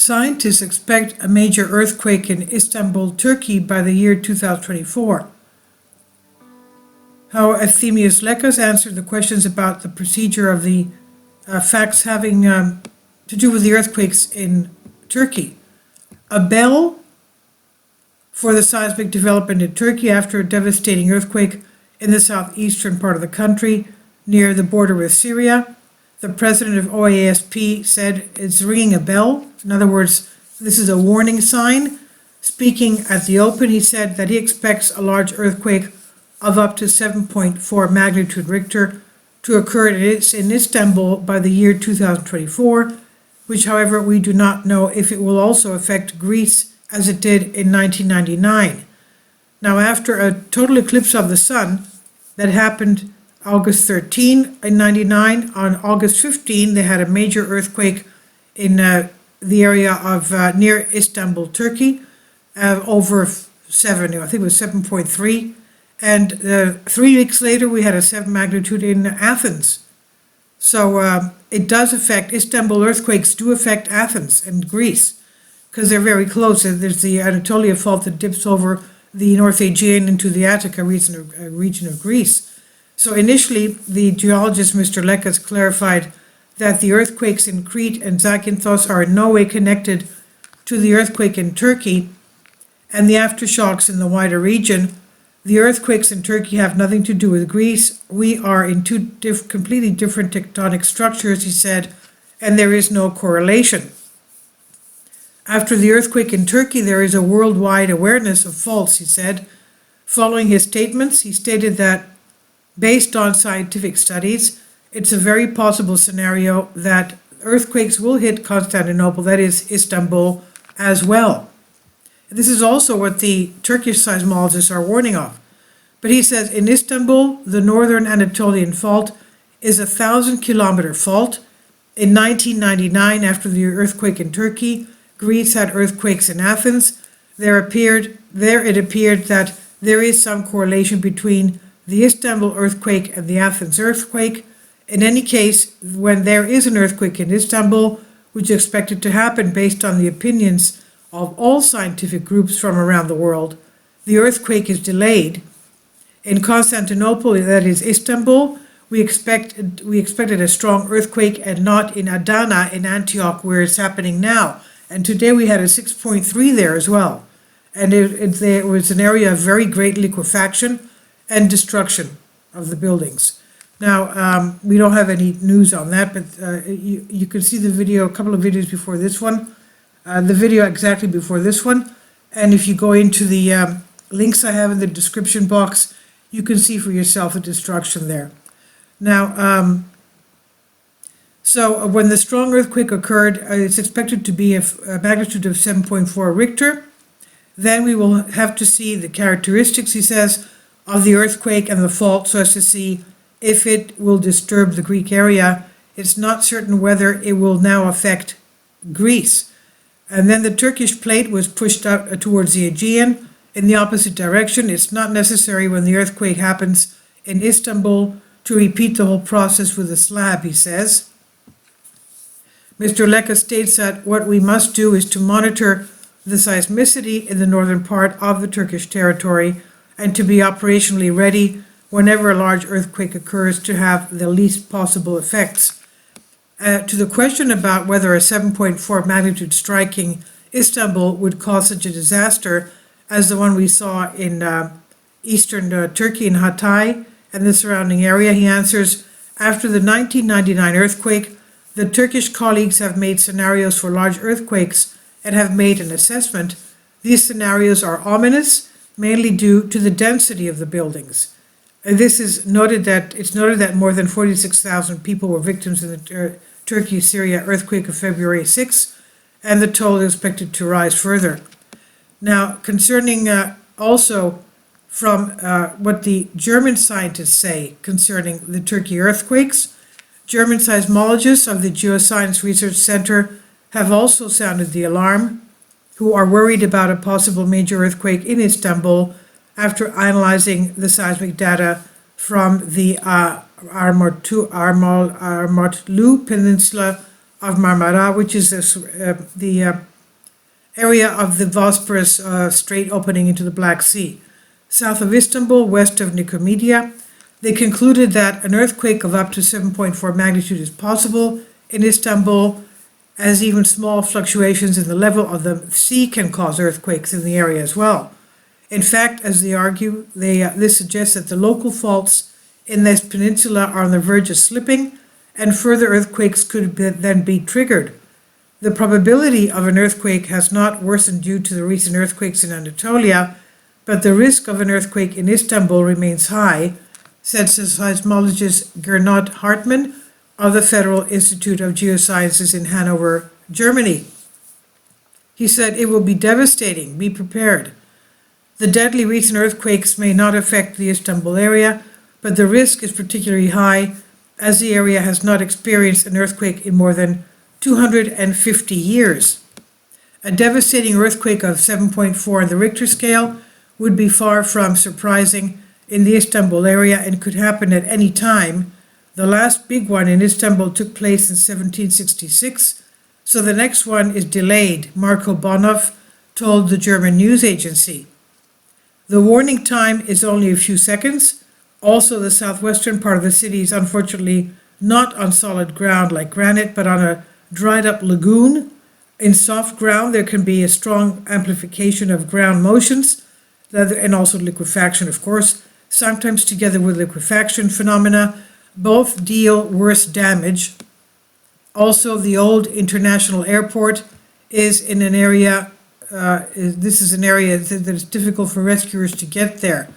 Scientists expect a major earthquake in Istanbul, Turkey by the year 2024. How Efthymios Lekas answered the questions about the procedure of the facts having to do with the earthquakes in Turkey. A bell for the seismic development in Turkey after a devastating earthquake in the southeastern part of the country near the border with Syria. The president of OASP said it's ringing a bell. In other words, this is a warning sign. Speaking at the Open, he said that he expects a large earthquake of up to 7.4 magnitude Richter to occur in Istanbul by the year 2024, which, however, we do not know if it will also affect Greece as it did in 1999. Now, after a total eclipse of the sun that happened August 13 in 99, on August 15 they had a major earthquake in the area of near Istanbul, Turkey, over 7, I think it was 7.3. And 3 weeks later, we had a 7 magnitude in Athens. So it does affect, Istanbul earthquakes do affect Athens and Greece, because they're very close. There's the Anatolia fault that dips over the North Aegean into the Attica region of Greece. So initially, the geologist, Mr. Lekas, clarified that the earthquakes in Crete and Zakynthos are in no way connected to the earthquake in Turkey and the aftershocks in the wider region. The earthquakes in Turkey have nothing to do with Greece. We are in two completely different tectonic structures, he said, and there is no correlation. After the earthquake in Turkey, there is a worldwide awareness of faults, he said. Following his statements, he stated that, based on scientific studies, it's a very possible scenario that earthquakes will hit Constantinople, that is Istanbul, as well. This is also what the Turkish seismologists are warning of. But he says in Istanbul, the northern Anatolian fault is a 1,000-kilometer fault. In 1999, after the earthquake in Turkey, Greece had earthquakes in Athens. It appeared that there is some correlation between the Istanbul earthquake and the Athens earthquake. In any case, when there is an earthquake in Istanbul, which is expected to happen based on the opinions of all scientific groups from around the world, the earthquake is delayed. In Constantinople, that is Istanbul, we expected a strong earthquake, and not in Adana in Antioch, where it's happening now. And today we had a 6.3 there as well. And it was an area of very great liquefaction and destruction of the buildings. Now, we don't have any news on that, but you can see the video, a couple of videos before this one, the video exactly before this one. And if you go into the links I have in the description box, you can see for yourself the destruction there. Now, so when the strong earthquake occurred, it's expected to be a magnitude of 7.4 Richter. Then we will have to see the characteristics, he says, of the earthquake and the fault, so as to see if it will disturb the Greek area. It's not certain whether it will now affect Greece. And then the Turkish plate was pushed out towards the Aegean in the opposite direction. It's not necessary when the earthquake happens in Istanbul to repeat the whole process with a slab, he says. Mr. Lekas states that what we must do is to monitor the seismicity in the northern part of the Turkish territory and to be operationally ready whenever a large earthquake occurs to have the least possible effects. To the question about whether a 7.4 magnitude striking Istanbul would cause such a disaster as the one we saw in eastern Turkey in Hatay and the surrounding area, he answers, after the 1999 earthquake, the Turkish colleagues have made scenarios for large earthquakes and have made an assessment. These scenarios are ominous, mainly due to the density of the buildings. This is noted that it's noted that more than 46,000 people were victims in the Turkey-Syria earthquake of February 6, and the toll is expected to rise further. Now, concerning also from what the German scientists say concerning the Turkey earthquakes, German seismologists of the Geoscience Research Center have also sounded the alarm, who are worried about a possible major earthquake in Istanbul after analyzing the seismic data from the Armutlu Peninsula of Marmara, which is the area of the Bosporus Strait opening into the Black Sea, south of Istanbul, west of Nicomedia. They concluded that an earthquake of up to 7.4 magnitude is possible in Istanbul, as even small fluctuations in the level of the sea can cause earthquakes in the area as well. In fact, as they argue, this suggests that the local faults in this peninsula are on the verge of slipping, and further earthquakes could then be triggered. The probability of an earthquake has not worsened due to the recent earthquakes in Anatolia, but the risk of an earthquake in Istanbul remains high, said seismologist Gernot Hartmann of the Federal Institute of Geosciences in Hanover, Germany. He said, "It will be devastating. Be prepared. The deadly recent earthquakes may not affect the Istanbul area, but the risk is particularly high as the area has not experienced an earthquake in more than 250 years. A devastating earthquake of 7.4 on the Richter scale would be far from surprising in the Istanbul area and could happen at any time. The last big one in Istanbul took place in 1766, so the next one is delayed," Marko Bonov told the German news agency. The warning time is only a few seconds. Also, the southwestern part of the city is unfortunately not on solid ground like granite, but on a dried up lagoon. In soft ground, there can be a strong amplification of ground motions, and also liquefaction, of course, sometimes together with liquefaction phenomena. Both deal worse damage. Also, the old international airport is in an area, this is an area that is difficult for rescuers to get there.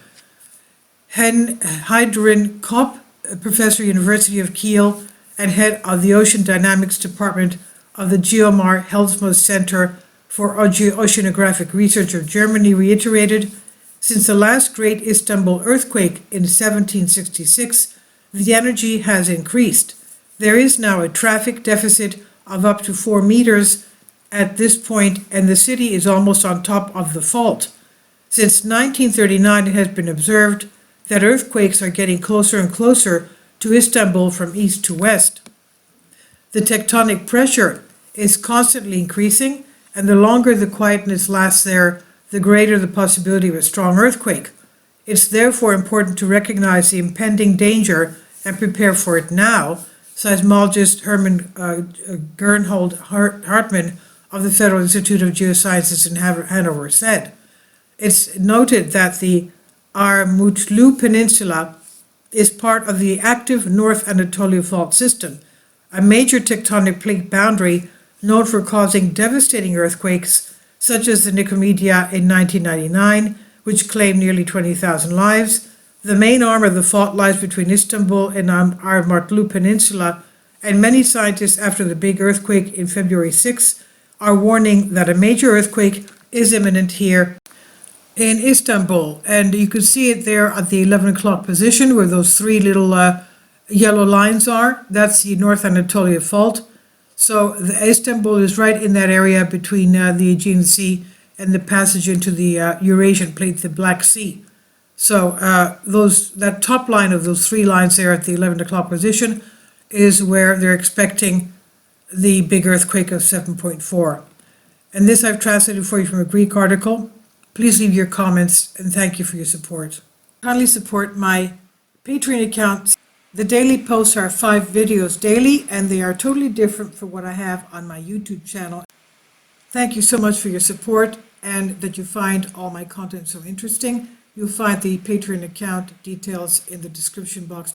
Heidrun Kopp, professor, University of Kiel, and head of the Ocean Dynamics Department of the Geomar Helmholtz Center for Oceanographic Research of Germany, reiterated, "Since the last great Istanbul earthquake in 1766, the energy has increased. There is now a traffic deficit of up to 4 meters at this point, and the city is almost on top of the fault. Since 1939, it has been observed that earthquakes are getting closer and closer to Istanbul from east to west. The tectonic pressure is constantly increasing, and the longer the quietness lasts there, the greater the possibility of a strong earthquake. It's therefore important to recognize the impending danger and prepare for it now," seismologist Gernot Hartmann of the Federal Institute of Geosciences in Hanover said. It's noted that the Armutlu Peninsula is part of the active North Anatolia Fault System, a major tectonic plate boundary known for causing devastating earthquakes, such as the Nicomedia in 1999, which claimed nearly 20,000 lives. The main arm of the fault lies between Istanbul and Armutlu Peninsula, and many scientists, after the big earthquake in February 6, are warning that a major earthquake is imminent here in Istanbul. And you can see it there at the 11 o'clock position where those three little yellow lines are. That's the North Anatolia Fault. So Istanbul is right in that area between the Aegean Sea and the passage into the Eurasian plate, the Black Sea. So that top line of those three lines there at the 11 o'clock position is where they're expecting the big earthquake of 7.4. And this I've translated for you from a Greek article. Please leave your comments, and thank you for your support. Kindly support my Patreon account. The daily posts are 5 videos daily, and they are totally different from what I have on my YouTube channel. Thank you so much for your support, and that you find all my content so interesting. You'll find the Patreon account details in the description box